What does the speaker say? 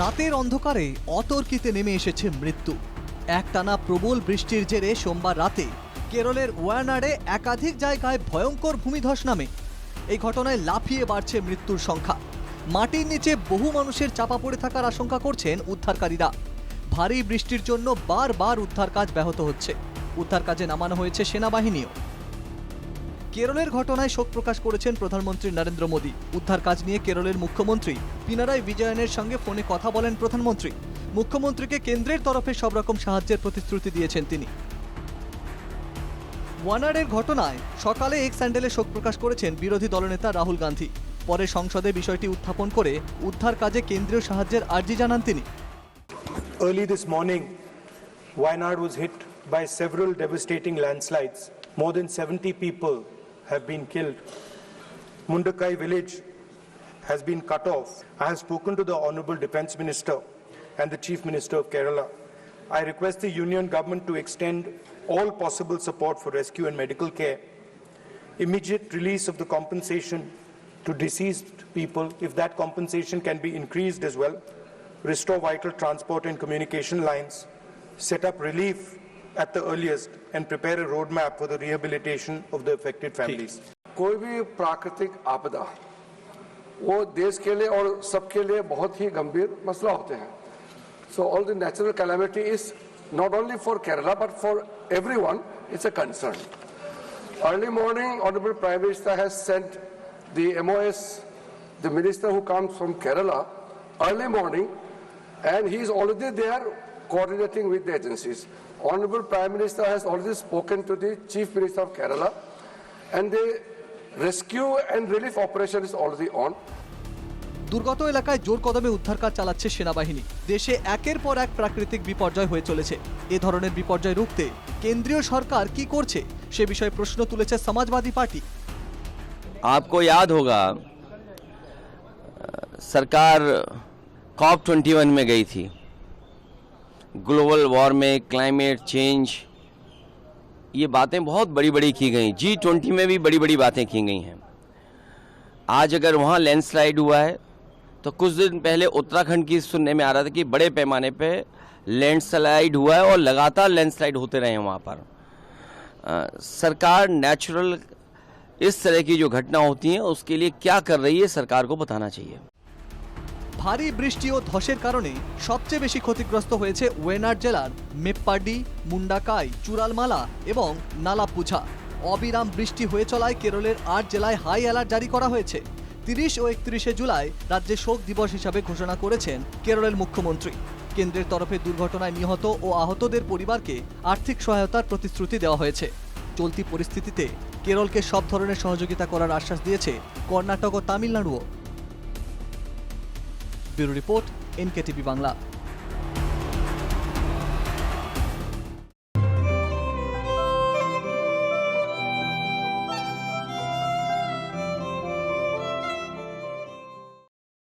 রাতের অন্ধকারে অতর্কিতে নেমে এসেছে মৃত্যু। একটানা প্রবল বৃষ্টির জেরে সোমবার রাতে কেরলের ওয়ানাডে একাধিক জায়গায় ভয়ঙ্কর ভূমিধস নামে। এই ঘটনায় লাফিয়ে বাড়ছে মৃত্যুর সংখ্যা। মাটির নিচে বহু মানুষের চাপা পড়ে থাকার আশঙ্কা করছেন উদ্ধারকারীরা। ভারী বৃষ্টির জন্য বারবার উদ্ধার কাজ ব্যাহত হচ্ছে। উদ্ধার কাজে নামানো হয়েছে সেনাবাহিনীও। কেরলের ঘটনায় শোক প্রকাশ করেছেন প্রধানমন্ত্রী নরেন্দ্র মোদী। উদ্ধার কাজ নিয়ে কেরলের মুখ্যমন্ত্রী পিনারাই বিজয়নের সঙ্গে ফোনে কথা বলেন প্রধানমন্ত্রী। মুখ্যমন্ত্রীকে কেন্দ্রের তরফে সব রকম সাহায্যের প্রতিশ্রুতি দিয়েছেন তিনি। ওয়ানাডের ঘটনায় সকালে এক্স হ্যান্ডেলে শোক প্রকাশ করেছেন বিরোধী দলনেতা রাহুল গান্ধী। পরে সংসদে বিষয়টি উত্থাপন করে উদ্ধার কাজে কেন্দ্রীয় সাহায্যের আর্জি জানান তিনি। Early this morning, Wayanad was hit by several devastating landslides. More than 70 people have been killed. Mundakai village has been cut off. I have spoken to the Honourable Defence Minister and the Chief Minister of Kerala. I request the Union Government to extend all possible support for rescue and medical care, immediate release of the compensation to deceased people, if that compensation can be increased as well, restore vital transport and communication lines, set up relief at the earliest, and prepare a roadmap for the rehabilitation of the affected families. कोई भी प्राकृतिक आपदा वो देश के लिए और सबके लिए बहुत ही गंभीर मसला होते हैं. So all the natural calamity is not only for Kerala but for everyone. It's a concern. Early morning, Honorable Prime Minister has sent the MOS, the minister who comes from Kerala, early morning, and he is already there coordinating with the agencies. Honorable Prime Minister has already spoken to the Chief Minister of Kerala, and the rescue and relief operation is already on. দুর্গত এলাকায় জোর কদমে উদ্ধার কাজ চালাচ্ছে সেনাবাহিনী। দেশে একের পর এক প্রাকৃতিক বিপর্যয় হয়ে চলেছে। এ ধরনের বিপর্যয় রুখতে কেন্দ্রীয় সরকার কি করছে সে বিষয়ে প্রশ্ন তুলেছে সমাজবাদী পার্টি। आपको याद होगा सरकार COP21 में गई थी। ग्लोबल वार्मिंग, क्लाइमेट चेंज, ये बातें बहुत बड़ी बड़ी की गई। G20 में भी बड़ी बड़ी बातें की गई हैं। आज अगर वहाँ लैंडस्लाइड हुआ है तो कुछ दिन पहले उत्तराखंड की सुनने में आ रहा था कि बड़े पैमाने पे लैंडस्लाइड हुआ है और लगातार लैंडस्लाइड होते रहे हैं वहाँ पर। सरकार नेचुरल इस तरह की जो घटना होती हैं उसके लिए क्या कर रही है सरकार को बताना चाहिए। ভারী বৃষ্টি ও ধসের কারণে সবচেয়ে বেশি ক্ষতিগ্রস্ত হয়েছে ওয়েনাড জেলার মেপ্পাডি, মুন্ডাকাই, চুরালমালা এবং নালাপুঝা। অবিরাম বৃষ্টি হয়ে চলায় কেরলের 8 জেলায় হাই অ্যালার্ট জারি করা হয়েছে। 30 ও 31শে জুলাই রাজ্যে শোক দিবস হিসাবে ঘোষণা করেছেন কেরলের মুখ্যমন্ত্রী। কেন্দ্রের তরফে দুর্ঘটনায় নিহত ও আহতদের পরিবারকে আর্থিক সহায়তার প্রতিশ্রুতি দেওয়া হয়েছে। চলতি পরিস্থিতিতে কেরলকে সব ধরনের সহযোগিতা করার আশ্বাস দিয়েছে কর্ণাটক ও তামিলনাড়ুও। Bureau report, NKTV Bangla.